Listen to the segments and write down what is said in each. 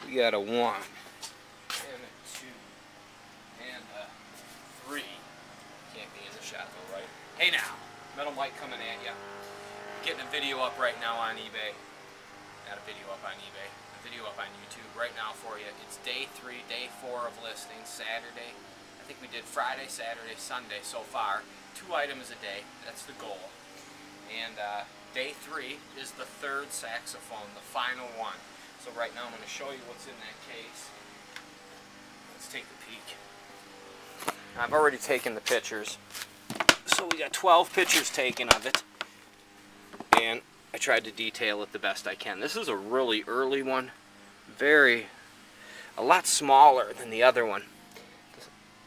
We got a 1 and a 2 and a 3. Can't be in the shot though, right? Hey now, metal mic coming at ya. Getting a video up right now on eBay. Got a video up on eBay. A video up on YouTube right now for you. It's day 3, day 4 of listing. Saturday. I think we did Friday, Saturday, Sunday so far. 2 items a day. That's the goal. And day 3 is the 3rd saxophone, the final one. So right now I'm going to show you what's in that case. Let's take a peek. I've already taken the pictures. So we got 12 pictures taken of it. And I tried to detail it the best I can. This is a really early one. A lot smaller than the other one.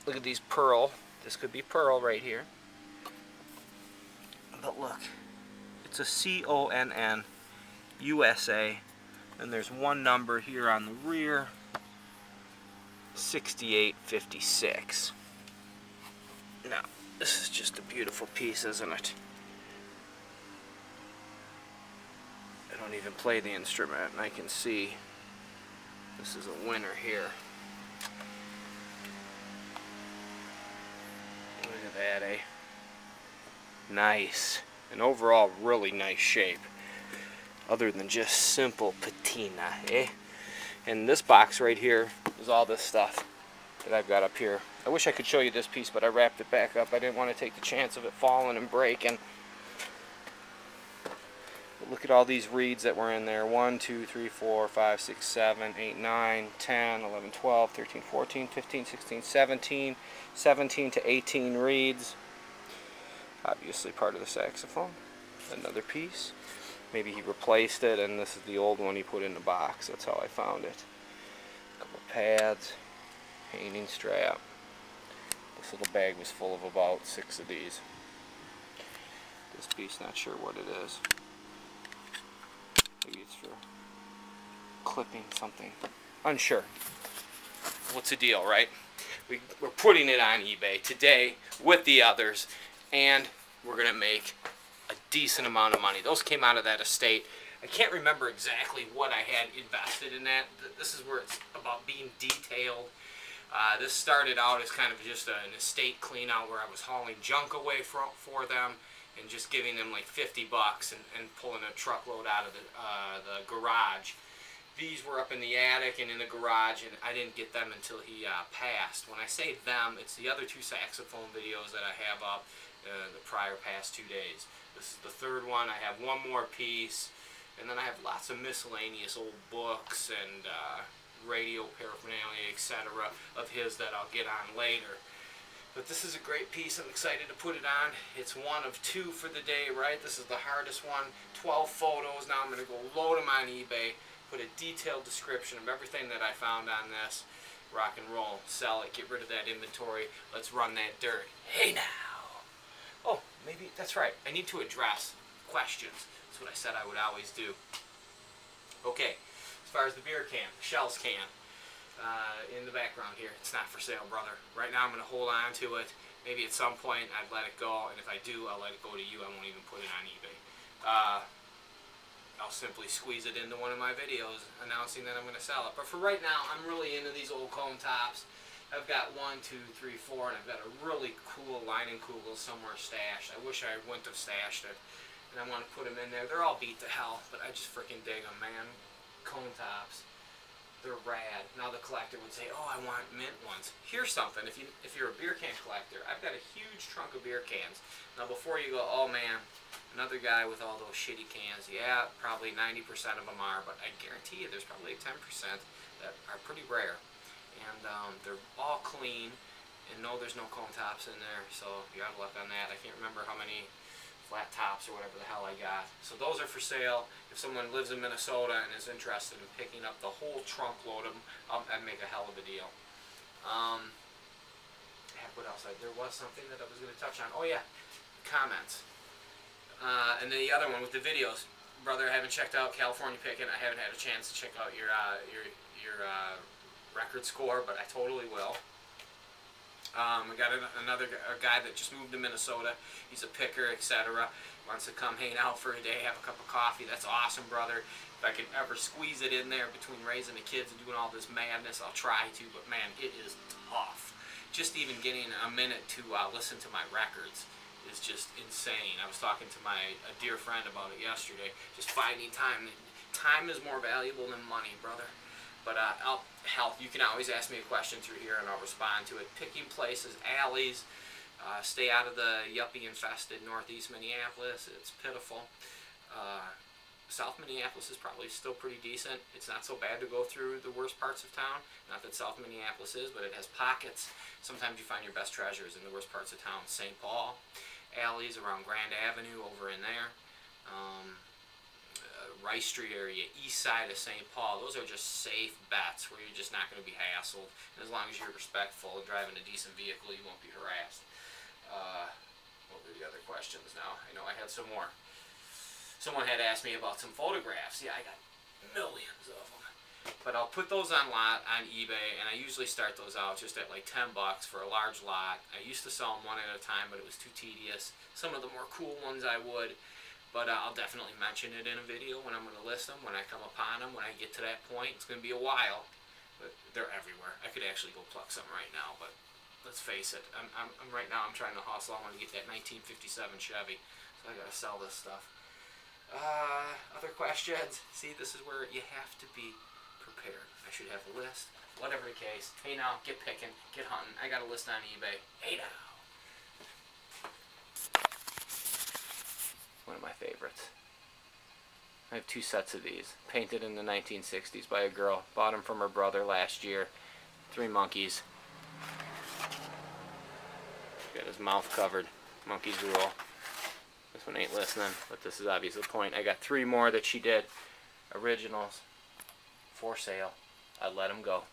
Look at these pearl. This could be pearl right here. But look. It's a CONN USA. And there's one number here on the rear. 6856. Now, this is just a beautiful piece, isn't it? I don't even play the instrument, and I can see this is a winner here. Look at that, eh? Nice. And overall, really nice shape. Other than just simple patina, eh? And this box right here is all this stuff that I've got up here. I wish I could show you this piece, but I wrapped it back up. I didn't want to take the chance of it falling and breaking. But look at all these reeds that were in there. 1, 2, 3, 4, 5, 6, 7, 8, 9, 10, 11, 12, 13, 14, 15, 16, 17, 17 to 18 reeds. Obviously part of the saxophone. Another piece. Maybe he replaced it, and this is the old one he put in the box. That's how I found it. A couple pads, painting strap. This little bag was full of about 6 of these. This piece, not sure what it is. Maybe it's for clipping something. Unsure. What's the deal, right? We're putting it on eBay today with the others, and we're going to make a decent amount of money. Those came out of that estate. I can't remember exactly what I had invested in that. This is where it's about being detailed. This started out as kind of just an estate clean out where I was hauling junk away for them and just giving them like 50 bucks and pulling a truckload out of the garage. These were up in the attic and in the garage, and I didn't get them until he passed. When I say them, it's the other 2 saxophone videos that I have up the prior past 2 days. This is the 3rd one. I have one more piece, and then I have lots of miscellaneous old books and radio paraphernalia, etc. of his that I'll get on later. But this is a great piece. I'm excited to put it on. It's one of 2 for the day, right? This is the hardest one. 12 photos. Now I'm going to go load them on eBay, put a detailed description of everything that I found on this. Rock and roll, sell it, get rid of that inventory. Let's run that dirt. Hey now! Oh, maybe, that's right. I need to address questions. That's what I said I would always do. Okay, as far as the beer can, the Shells can, in the background here, it's not for sale, brother. Right now I'm going to hold on to it. Maybe at some point I'd let it go, and if I do, I'll let it go to you. I won't even put it on eBay. I'll simply squeeze it into one of my videos announcing that I'm going to sell it. But for right now, I'm really into these old comb tops. I've got 1, 2, 3, 4, and I've got a really cool Leinenkugel somewhere stashed. I wish I wouldn't have stashed it, and I want to put them in there. They're all beat to hell, but I just freaking dig them, man. Cone tops, they're rad. Now the collector would say, "Oh, I want mint ones." Here's something: if you're a beer can collector, I've got a huge trunk of beer cans. Now before you go, "Oh man, another guy with all those shitty cans," yeah, probably 90% of them are, but I guarantee you, there's probably 10% that are pretty rare. And they're all clean, and no, there's no cone tops in there, so you're out of luck on that. I can't remember how many flat tops or whatever the hell I got. So those are for sale. If someone lives in Minnesota and is interested in picking up the whole trunk load of them, I'd make a hell of a deal. What else? There was something that I was going to touch on. Oh yeah, comments. And then the other one with the videos. Brother, I haven't checked out California Pickin'. I haven't had a chance to check out your record score, but I totally will. I got another guy that just moved to Minnesota. He's a picker, etc. wants to come hang out for a day, have a cup of coffee, that's awesome, brother. If I could ever squeeze it in there between raising the kids and doing all this madness, I'll try to, but man, it is tough. Just even getting a minute to listen to my records is just insane. I was talking to a dear friend about it yesterday. Just finding time. Time is more valuable than money, brother. But you can always ask me a question through here and I'll respond to it. Picking places, alleys, stay out of the yuppie-infested northeast Minneapolis. It's pitiful. South Minneapolis is probably still pretty decent. It's not so bad to go through the worst parts of town. Not that South Minneapolis is, but it has pockets. Sometimes you find your best treasures in the worst parts of town. St. Paul, alleys around Grand Avenue over in there. Rice Street area, east side of St. Paul. Those are just safe bets where you're just not going to be hassled. And as long as you're respectful and driving a decent vehicle, you won't be harassed. What were the other questions now? I know I had some more. Someone had asked me about some photographs. Yeah, I got millions of them. But I'll put those on eBay, and I usually start those out just at like $10 for a large lot. I used to sell them one at a time, but it was too tedious. Some of the more cool ones I would, but I'll definitely mention it in a video when I'm going to list them, when I come upon them, when I get to that point. It's going to be a while, but they're everywhere. I could actually go pluck some right now, but let's face it. Right now I'm trying to hustle. I want to get that 1957 Chevy, so I got to sell this stuff. Other questions? See, this is where you have to be prepared. I should have a list. Whatever the case. Hey now, get picking, get hunting. I got a list on eBay. Hey now. One of my favorites. I have 2 sets of these. Painted in the 1960s by a girl. Bought them from her brother last year. 3 monkeys. Got his mouth covered. Monkeys rule. This one ain't listening, but this is obviously the point. I got 3 more that she did. Originals. For sale. I'd let them go.